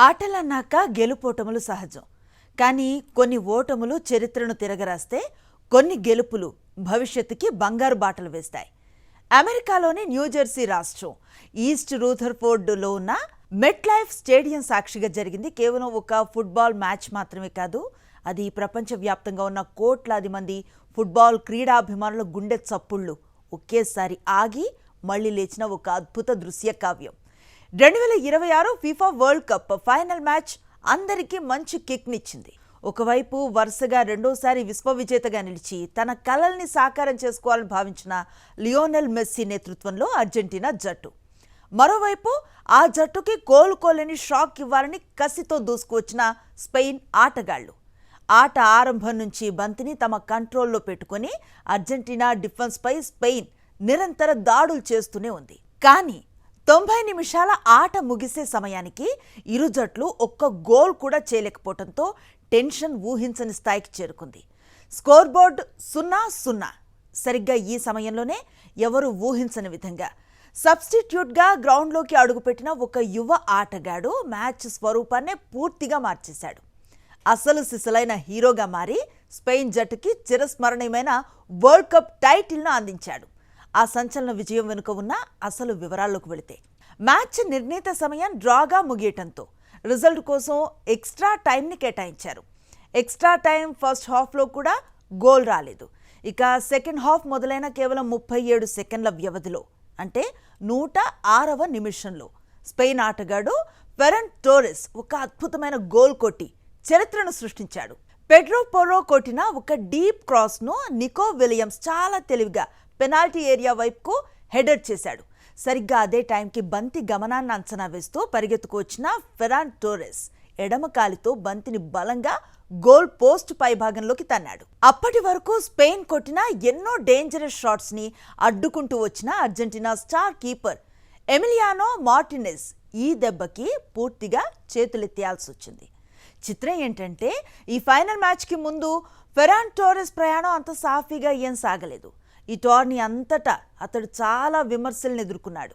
ఆటలన్నాక గెలుపోటములు సహజం. కానీ కొన్ని ఓటములు చరిత్రను తిరగరాస్తే, కొన్ని గెలుపులు భవిష్యత్తుకి బంగారు బాటలు వేస్తాయి. అమెరికాలోని న్యూజెర్సీ రాష్ట్రం ఈస్ట్ రూథర్ఫోర్డ్లో ఉన్న మెట్లైఫ్ స్టేడియం సాక్షిగా జరిగింది కేవలం ఒక ఫుట్బాల్ మ్యాచ్ మాత్రమే కాదు, అది ప్రపంచవ్యాప్తంగా ఉన్న కోట్లాది మంది ఫుట్బాల్ క్రీడాభిమానుల గుండె చప్పుళ్ళు ఒకేసారి ఆగి మళ్లీ లేచిన ఒక అద్భుత దృశ్య కావ్యం. 2026 FIFA world cup final match అందరికీ మంచి కిక్నిచ్చింది. ఒకవైపు వరుసగా రెండోసారి విశ్వవిజేతగా నిలిచి తన కలల్ని సాకారం చేసుకోవాలని భావించిన లియోనెల్ మెస్సీ నేతృత్వంలో అర్జెంటీనా జట్టు, మరోవైపు ఆ జట్టుకి కోలుకోలేని షాక్ ఇవ్వాలని కసితో దూసుకువచ్చిన స్పెయిన్ ఆటగాళ్లు. ఆట ఆరంభం నుంచి బంతిని తమ కంట్రోల్లో పెట్టుకుని అర్జెంటీనా డిఫెన్స్పై స్పెయిన్ నిరంతర దాడులు చేస్తూనే ఉంది. కానీ 90 నిమిషాల ఆట ముగిసే సమయానికి ఇరు జట్లు ఒక్క గోల్ కూడా చేయలేకపోవడంతో టెన్షన్ ఊహించని స్థాయికి చేరుకుంది. Score board 0-0. సరిగ్గా ఈ సమయంలోనే ఎవరు ఊహించని విధంగా సబ్స్టిట్యూట్గా గ్రౌండ్లోకి అడుగుపెట్టిన ఒక యువ ఆటగాడు మ్యాచ్ స్వరూపాన్నే పూర్తిగా మార్చేశాడు. అసలు సిసలైన హీరోగా మారి స్పెయిన్ జట్టుకి చిరస్మరణీయమైన వరల్డ్ కప్ టైటిల్ను అందించాడు. ఆ సంచలన విజయం వెనుక ఉన్న అసలు వివరాల్లోకి వెళితే, మ్యాచ్ నిర్ణీత సమయం డ్రాగా ముగియటంతో రిజల్ట్ కోసం ఎక్స్ట్రా టైంని కేటాయించారు. ఎక్స్ట్రా టైం ఫస్ట్ హాఫ్లో కూడా గోల్ రాలేదు. ఇక సెకండ్ హాఫ్ మొదలైన కేవలం 37 సెకండ్ల వ్యవధిలో, అంటే 106వ నిమిషంలో స్పెయిన్ ఆటగాడు ఫెరాన్ టోరెస్ ఒక అద్భుతమైన గోల్ కొట్టి చరిత్రను సృష్టించాడు. పెడ్రో పోర్రో కొట్టిన ఒక డీప్ క్రాస్ను నికో విలియమ్స్ చాలా తెలివిగా పెనాల్టీ ఏరియా వైపుకు హెడర్ చేశాడు. సరిగ్గా అదే టైంకి బంతి గమనాన్ని అంచనా వేస్తూ పరిగెత్తుకు వచ్చిన ఫెరాన్ టోరెస్ ఎడమ కాలితో బంతిని బలంగా గోల్ పోస్ట్ పైభాగంలోకి తన్నాడు. అప్పటి వరకు స్పెయిన్ కొట్టిన ఎన్నో డేంజరస్ షాట్స్ ని అడ్డుకుంటూ వచ్చిన Argentina star keeper Emiliano Martinez ఈ దెబ్బకి పూర్తిగా చేతులెత్తేయాల్సి వచ్చింది. చిత్రం ఏంటంటే, ఈ ఫైనల్ మ్యాచ్కి ముందు ఫెరాన్ టోరెస్ ప్రయాణం అంత సాఫీగా ఏం సాగలేదు. ఈ టోర్నీ అంతటా అతడు చాలా విమర్శలను ఎదుర్కొన్నాడు.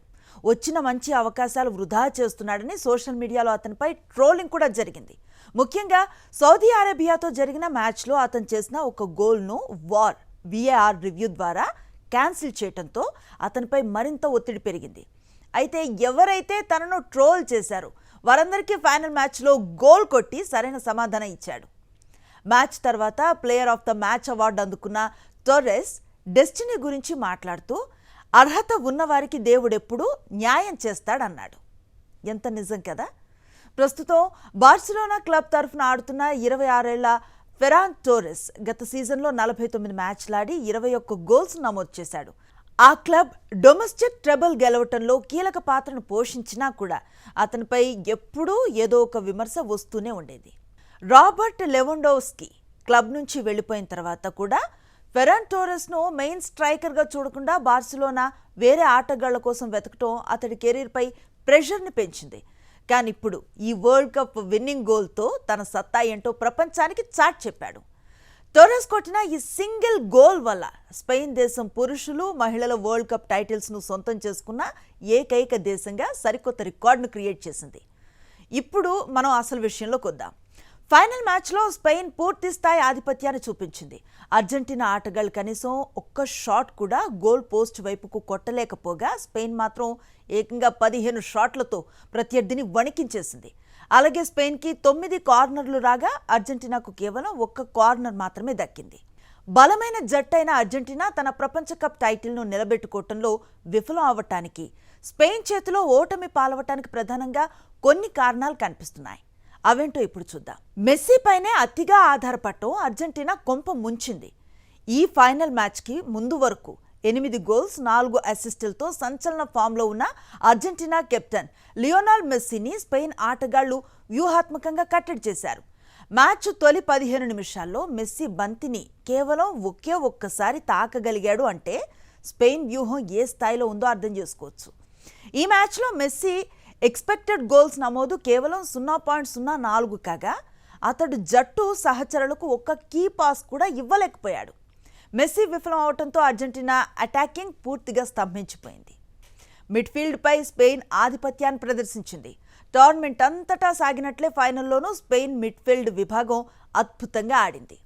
వచ్చిన మంచి అవకాశాలు వృధా చేస్తున్నాడని సోషల్ మీడియాలో అతనిపై ట్రోలింగ్ కూడా జరిగింది. ముఖ్యంగా సౌదీ అరేబియాతో జరిగిన మ్యాచ్లో అతను చేసిన ఒక గోల్ను VAR రివ్యూ ద్వారా క్యాన్సిల్ చేయడంతో అతనిపై మరింత ఒత్తిడి పెరిగింది. అయితే ఎవరైతే తనను ట్రోల్ చేశారో వారందరికీ ఫైనల్ మ్యాచ్లో గోల్ కొట్టి సరైన సమాధానం ఇచ్చాడు. మ్యాచ్ తర్వాత player of the match award అందుకున్న టోరెస్ డెస్టినీ గురించి మాట్లాడుతూ, అర్హత ఉన్నవారికి దేవుడెప్పుడు న్యాయం చేస్తాడన్నాడు. ఎంత నిజం కదా. ప్రస్తుతం బార్సిలోనా క్లబ్ తరఫున ఆడుతున్న 26 ఏళ్ల ఫెరాన్ టోరెస్ గత సీజన్లో 49 మ్యాచ్లాడి 21 గోల్స్ నమోదు చేశాడు. ఆ క్లబ్ డొమెస్టిక్ ట్రబుల్ గెలవటంలో కీలక పాత్రను పోషించినా కూడా అతనిపై ఎప్పుడూ ఏదో ఒక విమర్శ వస్తూనే ఉండేది. రాబర్ట్ లెవాండోవ్స్కీ క్లబ్ నుంచి వెళ్లిపోయిన తర్వాత కూడా ఫెరాన్ టోరెస్ను మెయిన్ స్ట్రైకర్గా చూడకుండా బార్సిలోనా వేరే ఆటగాళ్ల కోసం వెతకటం అతడి కెరీర్పై ప్రెషర్ని పెంచింది. కానీ ఇప్పుడు ఈ వరల్డ్ కప్ విన్నింగ్ గోల్తో తన సత్తా ఏంటో ప్రపంచానికి చాటి చెప్పాడు. టోరెస్ కొట్టిన ఈ సింగిల్ గోల్ వల్ల స్పెయిన్ దేశం పురుషులు, మహిళల వరల్డ్ కప్ టైటిల్స్ను సొంతం చేసుకున్న ఏకైక దేశంగా సరికొత్త రికార్డును క్రియేట్ చేసింది. ఇప్పుడు మనం అసలు విషయంలోకి వద్దాం. ఫైనల్ మ్యాచ్లో స్పెయిన్ పూర్తి స్థాయి ఆధిపత్యాన్ని చూపించింది. అర్జెంటీనా ఆటగాళ్లు కనీసం ఒక్క షాట్ కూడా గోల్ పోస్ట్ వైపుకు కొట్టలేకపోగా స్పెయిన్ మాత్రం ఏకంగా 15 షాట్లతో ప్రత్యర్థిని వణికించేసింది. అలాగే స్పెయిన్కి 9 కార్నర్లు రాగా అర్జెంటీనాకు కేవలం 1 కార్నర్ మాత్రమే దక్కింది. బలమైన జట్టైన అర్జెంటీనా తన ప్రపంచ కప్ టైటిల్ను నిలబెట్టుకోవటంలో విఫలం అవ్వటానికి, స్పెయిన్ చేతిలో ఓటమి పాలవటానికి ప్రధానంగా కొన్ని కారణాలు కనిపిస్తున్నాయి. అవేంటో ఇప్పుడు చూద్దాం. మెస్సీ పైనే అతిగా ఆధారపడటం అర్జెంటీనా కొంప ముంచింది. ఈ ఫైనల్ మ్యాచ్కి ముందు వరకు 8 గోల్స్ 4 అసిస్టులతో సంచలన ఫామ్లో ఉన్న అర్జెంటీనా కెప్టెన్ లియోనెల్ మెస్సీని స్పెయిన్ ఆటగాళ్లు వ్యూహాత్మకంగా కట్టడి చేశారు. మ్యాచ్ తొలి 15 నిమిషాల్లో మెస్సీ బంతిని కేవలం ఒక్కసారి తాకగలిగాడు అంటే స్పెయిన్ వ్యూహం ఏ స్థాయిలో ఉందో అర్థం చేసుకోవచ్చు. ఈ మ్యాచ్లో మెస్సీ ఎక్స్పెక్టెడ్ గోల్స్ నమోదు కేవలం 0.04 కాగా అతడు జట్టు సహచరులకు ఒక్క కీ పాస్ కూడా ఇవ్వలేకపోయాడు. మెస్సీ విఫలం అవడంతో అర్జెంటీనా అటాకింగ్ పూర్తిగా స్తంభించిపోయింది. మిడ్ఫీల్డ్పై స్పెయిన్ ఆధిపత్యాన్ని ప్రదర్శించింది. టోర్నమెంట్ అంతటా సాగినట్లే ఫైనల్లోనూ స్పెయిన్ మిడ్ఫీల్డ్ విభాగం అద్భుతంగా ఆడింది.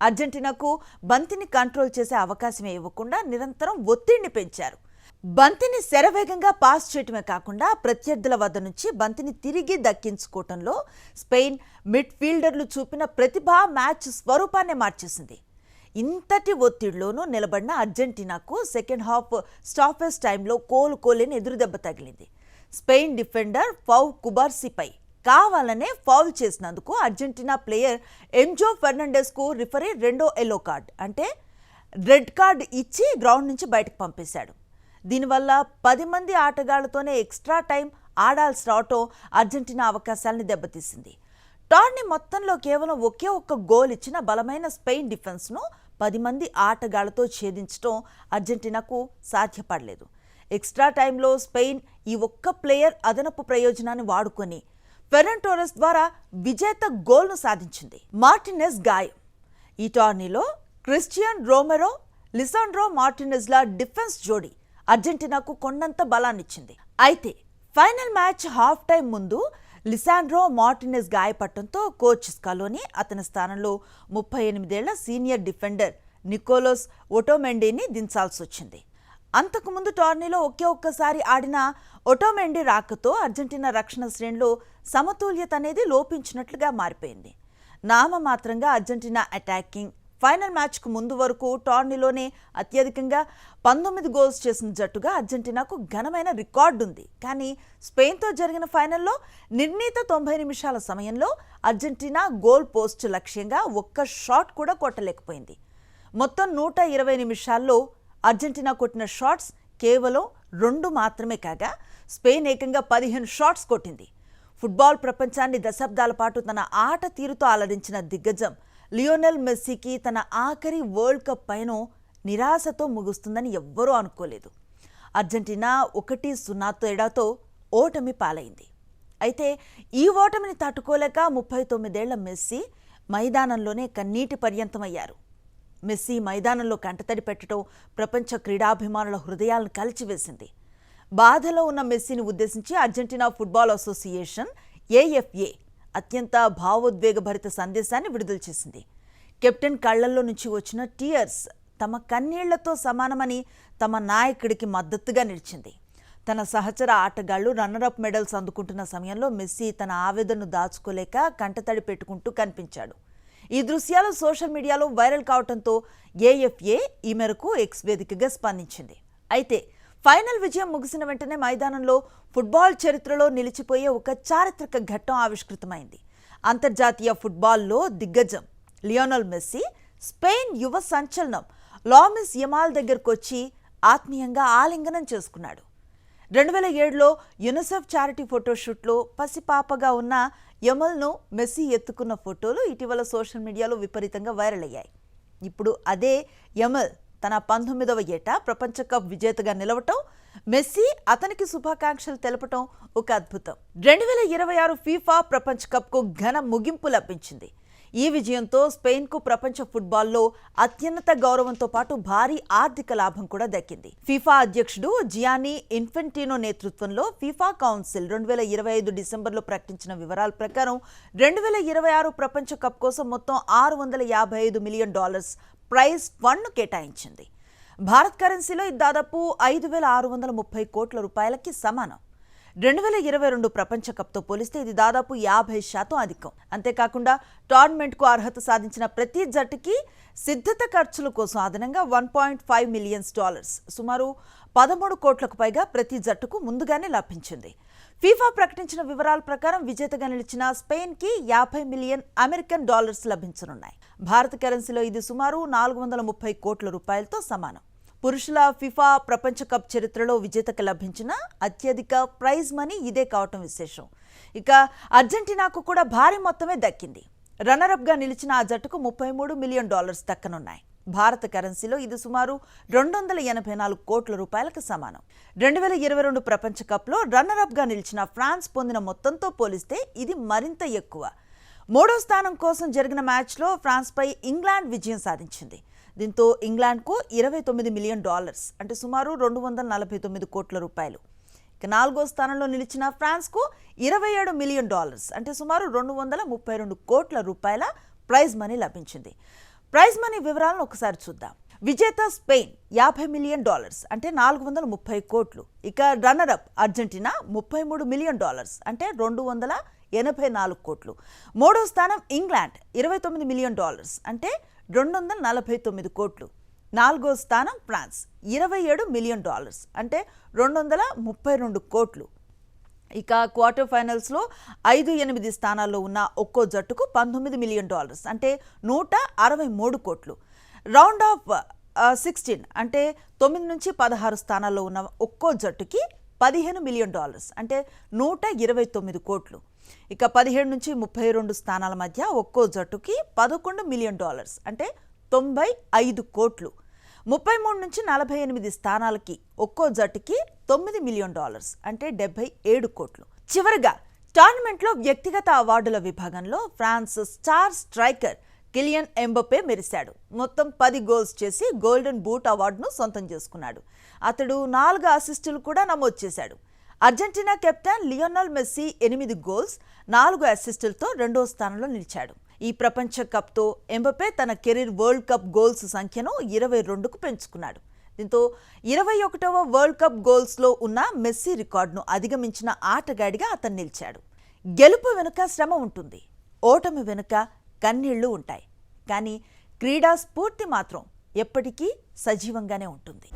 అర్జెంటీనాకు బంతిని కంట్రోల్ చేసే అవకాశమే ఇవ్వకుండా నిరంతరం ఒత్తిడిని పెంచారు. బంతిని శరవేగంగా పాస్ చేయటమే కాకుండా ప్రత్యర్థుల వద్ద నుంచి బంతిని తిరిగి దక్కించుకోవటంలో స్పెయిన్ మిడ్ఫీల్డర్లు చూపిన ప్రతిభ మ్యాచ్ స్వరూపాన్నే మార్చేసింది. ఇంతటి ఒత్తిడిలోనూ నిలబడిన అర్జెంటీనాకు సెకండ్ హాఫ్ స్టాపేజ్ టైంలో కోలుకోలేని ఎదురుదెబ్బ తగిలింది. స్పెయిన్ డిఫెండర్ పౌ కుబార్సీపై కావాలనే ఫౌల్ చేసినందుకు అర్జెంటీనా ప్లేయర్ ఎంజో ఫెర్నాండెస్కు రిఫరీ రెండో ఎల్లో కార్డ్ అంటే రెడ్ కార్డ్ ఇచ్చి గ్రౌండ్ నుంచి బయటకు పంపేశాడు. దీనివల్ల 10 మంది ఆటగాళ్లతోనే ఎక్స్ట్రా టైం ఆడాల్సి రావటం అర్జెంటీనా అవకాశాలని దెబ్బతీసింది. టోర్నీ మొత్తంలో కేవలం ఒకే ఒక్క గోల్ ఇచ్చిన బలమైన స్పెయిన్ డిఫెన్స్ను 10 మంది ఆటగాళ్లతో ఛేదించడం అర్జెంటీనాకు సాధ్యపడలేదు. ఎక్స్ట్రా టైంలో స్పెయిన్ ఈ ఒక్క ప్లేయర్ అదనపు ప్రయోజనాన్ని వాడుకొని ఫెర్రాన్ టోరెస్ ద్వారా విజేత గోల్ను సాధించింది. మార్టినెజ్ గాయం. ఈ టోర్నీలో క్రిస్టియన్ రోమెరో, లిసాండ్రో మార్టినెజ్ల డిఫెన్స్ జోడీ అర్జెంటీనాకు కొండంత బలాన్నిచ్చింది. అయితే ఫైనల్ మ్యాచ్ హాఫ్ టైం ముందు లిసాండ్రో మార్టినెజ్ గాయపడటంతో కోచ్ స్కాలోని అతని స్థానంలో 38 ఏళ్ల సీనియర్ డిఫెండర్ నికోలస్ ఒటోమెండీని దించాల్సి వచ్చింది. అంతకుముందు టోర్నీలో ఒక్కసారి ఆడిన ఒటోమెండీ రాకతో అర్జెంటీనా రక్షణ శ్రేణిలో సమతుల్యత అనేది లోపించినట్లుగా మారిపోయింది. నామమాత్రంగా అర్జెంటీనా అటాకింగ్ ఫైనల్ మ్యాచ్కు ముందు వరకు టోర్నీలోనే అత్యధికంగా 19 గోల్స్ చేసిన జట్టుగా అర్జెంటీనాకు ఘనమైన రికార్డు ఉంది. కానీ స్పెయిన్తో జరిగిన ఫైనల్లో నిర్ణీత 90 నిమిషాల సమయంలో అర్జెంటీనా గోల్ పోస్ట్ లక్ష్యంగా ఒక్క షాట్ కూడా కొట్టలేకపోయింది. మొత్తం 120 నిమిషాల్లో అర్జెంటీనా కొట్టిన షాట్స్ కేవలం 2 మాత్రమే కాగా స్పెయిన్ ఏకంగా 15 షాట్స్ కొట్టింది. ఫుట్బాల్ ప్రపంచాన్ని దశాబ్దాల పాటు తన ఆట తీరుతో అలరించిన దిగ్గజం లియోనెల్ మెస్సీకి తన ఆఖరి వరల్డ్ కప్ పైన నిరాశతో ముగుస్తుందని ఎవ్వరూ అనుకోలేదు. అర్జెంటీనా 1-0 తేడాతో ఓటమి పాలైంది. అయితే ఈ ఓటమిని తట్టుకోలేక 39 ఏళ్ల మెస్సీ మైదానంలోనే కన్నీటి పర్యంతమయ్యారు. మెస్సీ మైదానంలో కంటతడి పెట్టడం ప్రపంచ క్రీడాభిమానుల హృదయాలను కలిచివేసింది. బాధలో ఉన్న మెస్సీని ఉద్దేశించి అర్జెంటీనా ఫుట్బాల్ అసోసియేషన్ ఏఎఫ్ఏ అత్యంత భావోద్వేగభరిత సందేశాన్ని విడుదల చేసింది. కెప్టెన్ కళ్లల్లో నుంచి వచ్చిన టీయర్స్ తమ కన్నీళ్లతో సమానమని తమ నాయకుడికి మద్దతుగా నిలిచింది. తన సహచర ఆటగాళ్లు రన్నరప్ మెడల్స్ అందుకుంటున్న సమయంలో మెస్సీ తన ఆవేదనను దాచుకోలేక కంటతడి పెట్టుకుంటూ కనిపించాడు. ఈ దృశ్యాలు సోషల్ మీడియాలో వైరల్ కావడంతో ఏఎఫ్ఏ ఈ మేరకు ఎక్స్ వేదికగా స్పందించింది. అయితే ఫైనల్ విజయం ముగిసిన వెంటనే మైదానంలో ఫుట్బాల్ చరిత్రలో నిలిచిపోయే ఒక చారిత్రక ఘట్టం ఆవిష్కృతమైంది. అంతర్జాతీయ ఫుట్బాల్లో దిగ్గజం లియోనెల్ మెస్సీ స్పెయిన్ యువ సంచలనం లామిన్ యమాల్ దగ్గరకు వచ్చి ఆత్మీయంగా ఆలింగనం చేసుకున్నాడు. 2007లో యునిసెఫ్ చారిటీ ఫోటోషూట్లో పసిపాపగా ఉన్న యమల్ను మెస్సీ ఎత్తుకున్న ఫోటోలు ఇటీవల సోషల్ మీడియాలో విపరీతంగా వైరల్ అయ్యాయి. ఇప్పుడు అదే యమల్ తన 19వ ఏట ప్రపంచ కప్ విజేతగా నిలవటం, మెస్సీ అతనికి శుభాకాంక్షలు తెలపటం ఒక అద్భుతం. 2026 ఫీఫా ప్రపంచ కప్కు ఘన ముగింపు లభించింది. ఈ విజయంతో స్పెయిన్కు ప్రపంచ ఫుట్బాల్లో అత్యున్నత గౌరవంతో పాటు భారీ ఆర్థిక లాభం కూడా దక్కింది. ఫీఫా అధ్యక్షుడు జియానీ ఇన్ఫెంటినో నేతృత్వంలో ఫీఫా కౌన్సిల్ 2025 డిసెంబర్లో ప్రకటించిన వివరాల ప్రకారం 2026 ప్రపంచ కప్ కోసం మొత్తం $655 మిలియన్ ప్రైజ్ ఫండ్ను కేటాయించింది. భారత్ కరెన్సీలో ఇది దాదాపు 5,630 కోట్ల రూపాయలకి సమానం. 2022 ప్రపంచ కప్తో పోలిస్తే ఇది దాదాపు 50% అధికం. అంతేకాకుండా టోర్నమెంట్కు అర్హత సాధించిన ప్రతి జట్టుకి సిద్ధత ఖర్చుల కోసం అదనంగా $1.5 మిలియన్ సుమారు 13 కోట్లకు పైగా ప్రతి జట్టుకు ముందుగానే లభించింది. ఫీఫా ప్రకటించిన వివరాల ప్రకారం విజేతగా నిలిచిన స్పెయిన్కి $50 మిలియన్ లభించనున్నాయి. భారత కరెన్సీలో ఇది సుమారు 430 కోట్ల రూపాయలతో సమానం. పురుషుల ఫిఫా ప్రపంచ కప్ చరిత్రలో విజేతకు లభించిన అత్యధిక ప్రైజ్ మనీ ఇదే కావటం విశేషం. ఇక అర్జెంటీనాకు కూడా భారీ మొత్తమే దక్కింది. రన్నరప్గా నిలిచిన ఆ జట్టుకు $33 మిలియన్ దక్కనున్నాయి. భారత కరెన్సీలో ఇది సుమారు 284 కోట్ల రూపాయలకు సమానం. 2022 ప్రపంచ కప్లో రన్నరప్గా నిలిచిన ఫ్రాన్స్ పొందిన మొత్తంతో పోలిస్తే ఇది మరింత ఎక్కువ. 3వ స్థానం కోసం జరిగిన మ్యాచ్లో ఫ్రాన్స్పై ఇంగ్లాండ్ విజయం సాధించింది. దీంతో ఇంగ్లాండ్కు $29 మిలియన్ అంటే సుమారు 249 కోట్ల రూపాయలు. ఇక 4వ స్థానంలో నిలిచిన ఫ్రాన్స్కు $27 మిలియన్ అంటే సుమారు 232 కోట్ల రూపాయల ప్రైజ్ మనీ లభించింది. ప్రైజ్ మనీ వివరాలను ఒకసారి చూద్దాం. విజేత స్పెయిన్ $50 మిలియన్ అంటే 430 కోట్లు. ఇక రన్నరప్ అర్జెంటీనా $33 మిలియన్ అంటే 284 కోట్లు. 3వ స్థానం ఇంగ్లాండ్ $29 మిలియన్ అంటే 249 కోట్లు. 4వ స్థానం ఫ్రాన్స్ $27 మిలియన్ అంటే 232 కోట్లు. ఇక క్వార్టర్ ఫైనల్స్లో 5-8 స్థానాల్లో ఉన్న ఒక్కో జట్టుకు $19 మిలియన్ అంటే 163 కోట్లు. రౌండ్ ఆఫ్ 16 అంటే 9 నుంచి 16 స్థానాల్లో ఉన్న ఒక్కో జట్టుకి $15 మిలియన్ అంటే 129 కోట్లు. ఇక 17 నుంచి 32 స్థానాల మధ్య ఒక్కో జట్టుకి $11 మిలియన్ అంటే 95 కోట్లు. 33 నుంచి 48 స్థానాలకి ఒక్కో జట్టుకి $9 మిలియన్ అంటే 77 కోట్లు. చివరగా టోర్నమెంట్లో వ్యక్తిగత అవార్డుల విభాగంలో ఫ్రాన్స్ స్టార్ స్ట్రైకర్ కిలియన్ ఎంబపే మెరిశాడు. మొత్తం 10 గోల్స్ చేసి గోల్డెన్ బూట్ అవార్డును సొంతం చేసుకున్నాడు. అతడు 4 అసిస్టులు కూడా నమోదు చేశాడు. Argentina captain Lionel Messi 8 goals 4 అసిస్టులతో 2వ స్థానంలో నిలిచాడు. ఈ ప్రపంచ కప్తో ఎంబపే తన కెరీర్ వరల్డ్ కప్ గోల్స్ సంఖ్యను 22కు పెంచుకున్నాడు. దీంతో 21వ వరల్డ్ కప్ గోల్స్లో ఉన్న మెస్సీ రికార్డును అధిగమించిన ఆటగాడిగా అతను నిలిచాడు. గెలుపు వెనుక శ్రమ ఉంటుంది, ఓటమి వెనుక కన్నీళ్లు ఉంటాయి. కానీ క్రీడా స్ఫూర్తి మాత్రం ఎప్పటికీ సజీవంగానే ఉంటుంది.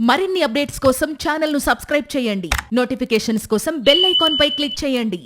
మరిన్ని అప్డేట్స్ కోసం ఛానల్ను సబ్స్క్రైబ్ చేయండి. నోటిఫికేషన్స్ కోసం బెల్ ఐకాన్ పై క్లిక్ చేయండి.